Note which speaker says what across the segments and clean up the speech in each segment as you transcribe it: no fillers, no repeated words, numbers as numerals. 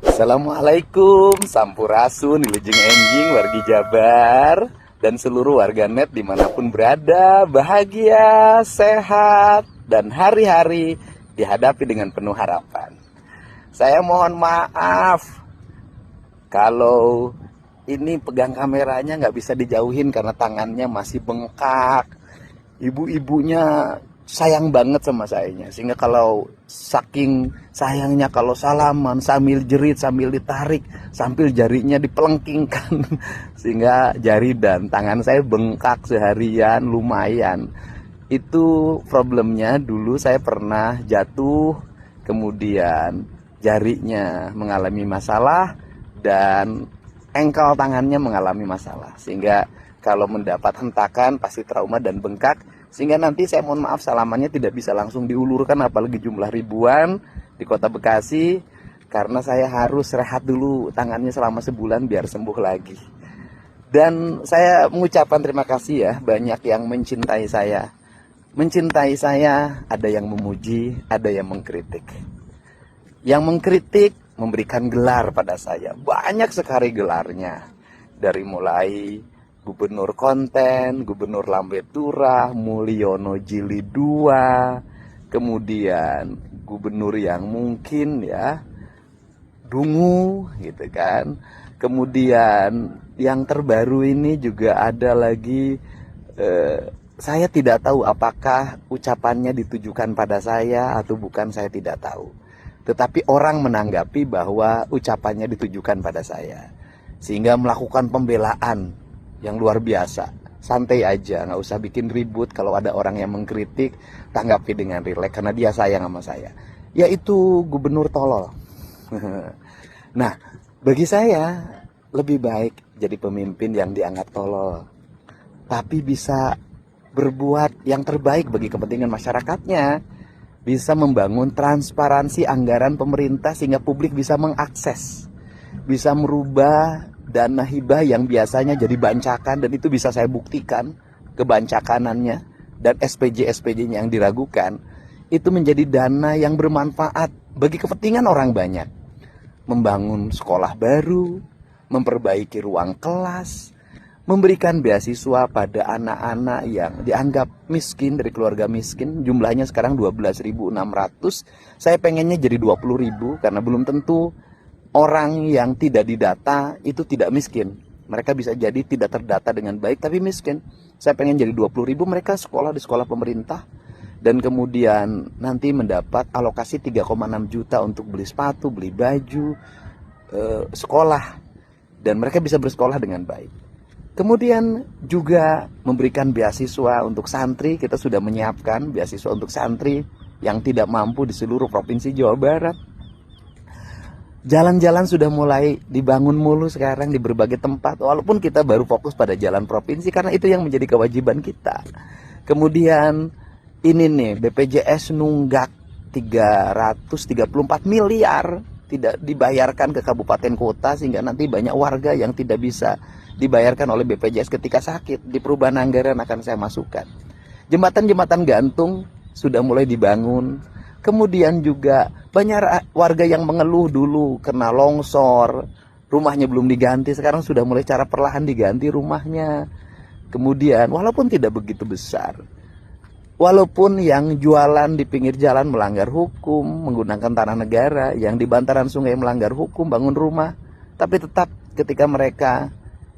Speaker 1: Assalamualaikum, Sampurasun, Wilujeng Enjing, wargi Jabar, dan seluruh warganet dimanapun berada, bahagia, sehat, dan hari-hari dihadapi dengan penuh harapan. Saya mohon maaf kalau ini pegang kameranya nggak bisa dijauhin karena tangannya masih bengkak. Ibu-ibunya sayang banget sama sayanya, sehingga kalau saking sayangnya kalau salaman sambil jerit, sambil ditarik, sambil jarinya dipelengkingkan sehingga jari dan tangan saya bengkak seharian lumayan. Itu problemnya. Dulu saya pernah jatuh, kemudian jarinya mengalami masalah dan engkel tangannya mengalami masalah, sehingga kalau mendapat hentakan pasti trauma dan bengkak, sehingga nanti saya mohon maaf salamannya tidak bisa langsung diulurkan, apalagi jumlah ribuan di kota Bekasi, karena saya harus rehat dulu tangannya selama sebulan biar sembuh lagi. Dan saya mengucapkan terima kasih ya, banyak yang mencintai saya. Mencintai saya, ada yang memuji, ada yang mengkritik. Yang mengkritik memberikan gelar pada saya, banyak sekali gelarnya, dari mulai Gubernur Konten, Gubernur Lambe Tura, Mulyono Jilid 2, kemudian gubernur yang mungkin ya dungu gitu kan. Kemudian yang terbaru ini juga ada lagi, saya tidak tahu apakah ucapannya ditujukan pada saya atau bukan, saya tidak tahu. Tetapi orang menanggapi bahwa ucapannya ditujukan pada saya, sehingga melakukan pembelaan yang luar biasa. Santai aja, nggak usah bikin ribut. Kalau ada orang yang mengkritik, tanggapi dengan rileks karena dia sayang sama saya. Yaitu gubernur tolol. Nah, bagi saya lebih baik jadi pemimpin yang dianggap tolol, tapi bisa berbuat yang terbaik bagi kepentingan masyarakatnya, bisa membangun transparansi anggaran pemerintah sehingga publik bisa mengakses, bisa merubah dana hibah yang biasanya jadi bancakan, dan itu bisa saya buktikan kebancakanannya, dan SPJ-SPJ-nya yang diragukan itu menjadi dana yang bermanfaat bagi kepentingan orang banyak. Membangun sekolah baru, memperbaiki ruang kelas, memberikan beasiswa pada anak-anak yang dianggap miskin, dari keluarga miskin, jumlahnya sekarang 12.600. Saya pengennya jadi 20.000 karena belum tentu orang yang tidak didata itu tidak miskin. Mereka bisa jadi tidak terdata dengan baik tapi miskin. Saya pengen jadi 20.000 mereka sekolah di sekolah pemerintah, dan kemudian nanti mendapat alokasi 3,6 juta untuk beli sepatu, beli baju, sekolah, dan mereka bisa bersekolah dengan baik. Kemudian juga memberikan beasiswa untuk santri. Kita sudah menyiapkan beasiswa untuk santri yang tidak mampu di seluruh provinsi Jawa Barat. Jalan-jalan sudah mulai dibangun mulu sekarang di berbagai tempat, walaupun kita baru fokus pada jalan provinsi karena itu yang menjadi kewajiban kita. Kemudian ini nih, BPJS nunggak 334 miliar tidak dibayarkan ke kabupaten kota, sehingga nanti banyak warga yang tidak bisa dibayarkan oleh BPJS ketika sakit. Di perubahan anggaran akan saya masukkan. Jembatan-jembatan gantung sudah mulai dibangun. Kemudian juga banyak warga yang mengeluh dulu kena longsor, rumahnya belum diganti, sekarang sudah mulai cara perlahan diganti rumahnya. Kemudian walaupun tidak begitu besar, walaupun yang jualan di pinggir jalan melanggar hukum, menggunakan tanah negara, yang di bantaran sungai melanggar hukum, bangun rumah, tapi tetap ketika mereka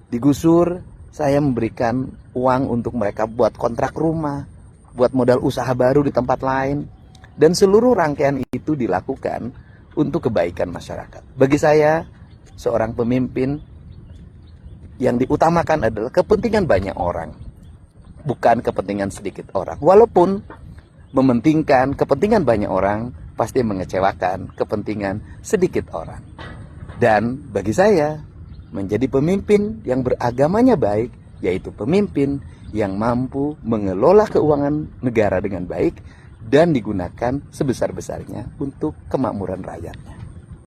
Speaker 1: digusur, saya memberikan uang untuk mereka buat kontrak rumah, buat modal usaha baru di tempat lain. Dan seluruh rangkaian itu dilakukan untuk kebaikan masyarakat. Bagi saya, seorang pemimpin, yang diutamakan adalah kepentingan banyak orang, bukan kepentingan sedikit orang. Walaupun mementingkan kepentingan banyak orang, pasti mengecewakan kepentingan sedikit orang. Dan bagi saya, menjadi pemimpin yang beragamanya baik, yaitu pemimpin yang mampu mengelola keuangan negara dengan baik, dan digunakan sebesar-besarnya untuk kemakmuran rakyatnya.